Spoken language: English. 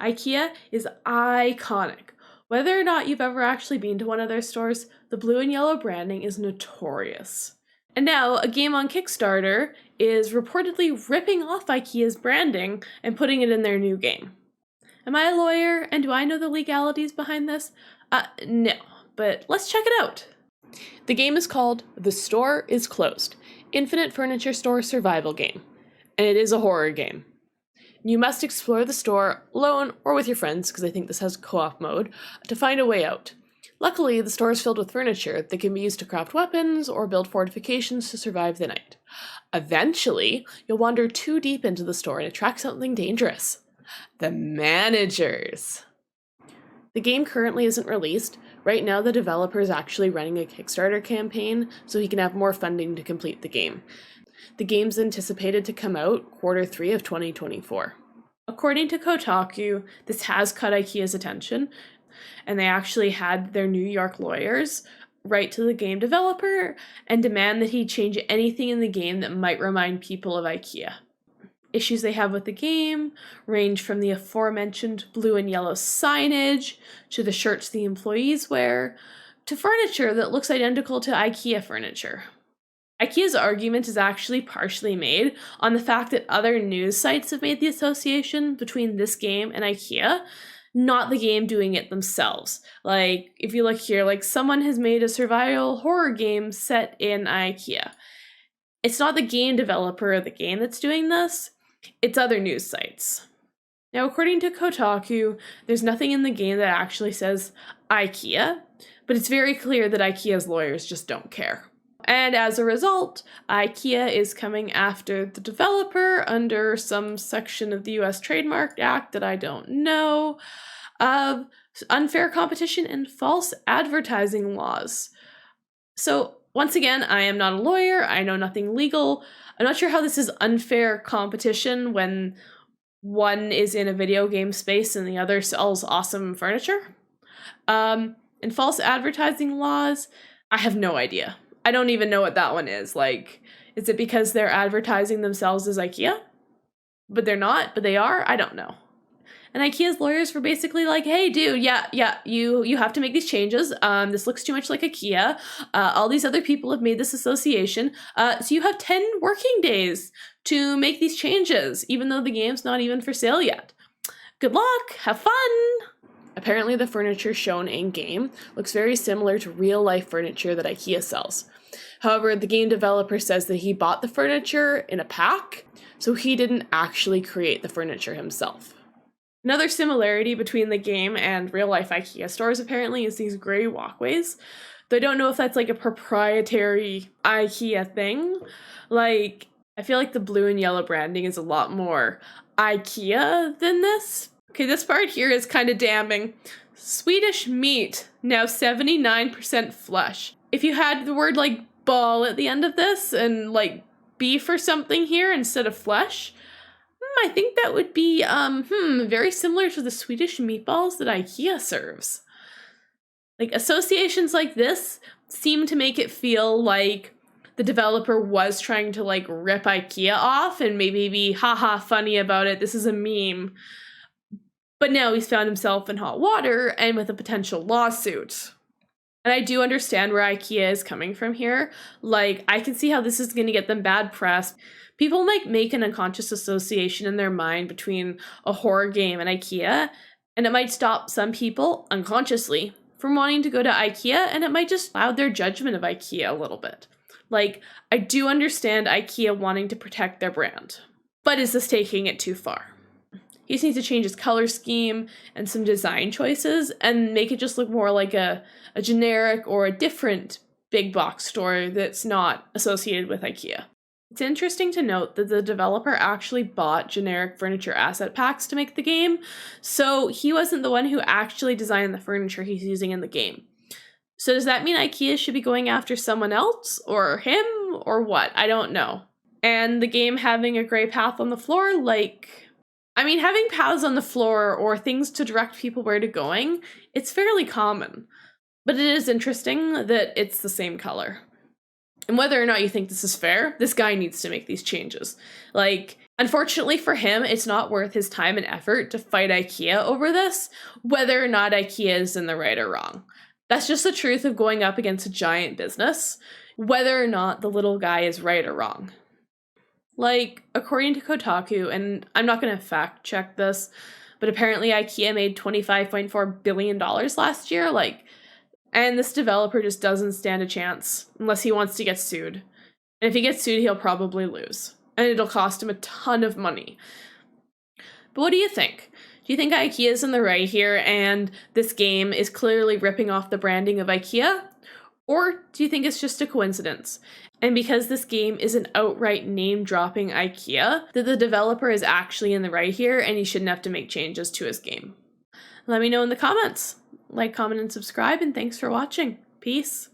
IKEA is iconic. Whether or not you've ever actually been to one of their stores, the blue and yellow branding is notorious. And now, a game on Kickstarter is reportedly ripping off IKEA's branding and putting it in their new game. Am I a lawyer, and do I know the legalities behind this? No, but let's check it out. The game is called The Store is Closed, Infinite Furniture Store Survival Game, and it is a horror game. You must explore the store alone or with your friends, because I think this has co-op mode, to find a way out. Luckily, the store is filled with furniture that can be used to craft weapons or build fortifications to survive the night. Eventually, you'll wander too deep into the store and attract something dangerous. The managers. The game currently isn't released. Right now, the developer is actually running a Kickstarter campaign so he can have more funding to complete the game. The game's anticipated to come out Q3 of 2024. According to Kotaku, this has caught IKEA's attention, and they actually had their New York lawyers write to the game developer and demand that he change anything in the game that might remind people of IKEA. Issues they have with the game range from the aforementioned blue and yellow signage, to the shirts the employees wear, to furniture that looks identical to IKEA furniture. IKEA's argument is actually partially made on the fact that other news sites have made the association between this game and IKEA, not the game doing it themselves. Like, if you look here, like, someone has made a survival horror game set in IKEA. It's not the game developer of the game that's doing this, it's other news sites. Now, according to Kotaku, there's nothing in the game that actually says IKEA, but it's very clear that IKEA's lawyers just don't care. And as a result, IKEA is coming after the developer under some section of the US Trademark Act that I don't know, of unfair competition and false advertising laws. So once again, I am not a lawyer, I know nothing legal. I'm not sure how this is unfair competition when one is in a video game space and the other sells awesome furniture. And false advertising laws, I have no idea. I don't even know what that one is. Like, is it because they're advertising themselves as IKEA? But they're not, but they are? I don't know. And IKEA's lawyers were basically like, hey, dude, you have to make these changes. This looks too much like IKEA. All these other people have made this association. So you have 10 working days to make these changes, even though the game's not even for sale yet. Good luck. Have fun. Apparently, the furniture shown in-game looks very similar to real-life furniture that IKEA sells. However, the game developer says that he bought the furniture in a pack, so he didn't actually create the furniture himself. Another similarity between the game and real-life IKEA stores apparently is these gray walkways. Though I don't know if that's like a proprietary IKEA thing. Like, I feel like the blue and yellow branding is a lot more IKEA than this. Okay, this part here is kind of damning. Swedish meat, now 79% flesh. If you had the word like ball at the end of this and like beef or something here instead of flesh, I think that would be very similar to the Swedish meatballs that IKEA serves. Like, associations like this seem to make it feel like the developer was trying to like rip IKEA off and maybe be haha funny about it. This is a meme. But now he's found himself in hot water and with a potential lawsuit. And I do understand where IKEA is coming from here. Like, I can see how this is going to get them bad press. People might make an unconscious association in their mind between a horror game and IKEA, and it might stop some people, unconsciously, from wanting to go to IKEA, and it might just cloud their judgment of IKEA a little bit. Like, I do understand IKEA wanting to protect their brand. But is this taking it too far? He just needs to change his color scheme and some design choices and make it just look more like a generic or a different big box store that's not associated with IKEA. It's interesting to note that the developer actually bought generic furniture asset packs to make the game, so he wasn't the one who actually designed the furniture he's using in the game. So does that mean IKEA should be going after someone else, or him, or what? I don't know. And the game having a gray path on the floor, having paths on the floor or things to direct people where to going, it's fairly common. But it is interesting that it's the same color. And whether or not you think this is fair, this guy needs to make these changes. Like, Unfortunately for him, it's not worth his time and effort to fight IKEA over this, whether or not IKEA is in the right or wrong. That's just the truth of going up against a giant business, whether or not the little guy is right or wrong. Like, according to Kotaku, and I'm not going to fact check this, but apparently IKEA made $25.4 billion last year, and this developer just doesn't stand a chance unless he wants to get sued. And if he gets sued, he'll probably lose. And it'll cost him a ton of money. But what do you think? Do you think IKEA's in the right here and this game is clearly ripping off the branding of IKEA? Or do you think it's just a coincidence? And because this game is an outright name-dropping IKEA, that the developer is actually in the right here and he shouldn't have to make changes to his game? Let me know in the comments. Like, comment, and subscribe, and thanks for watching. Peace.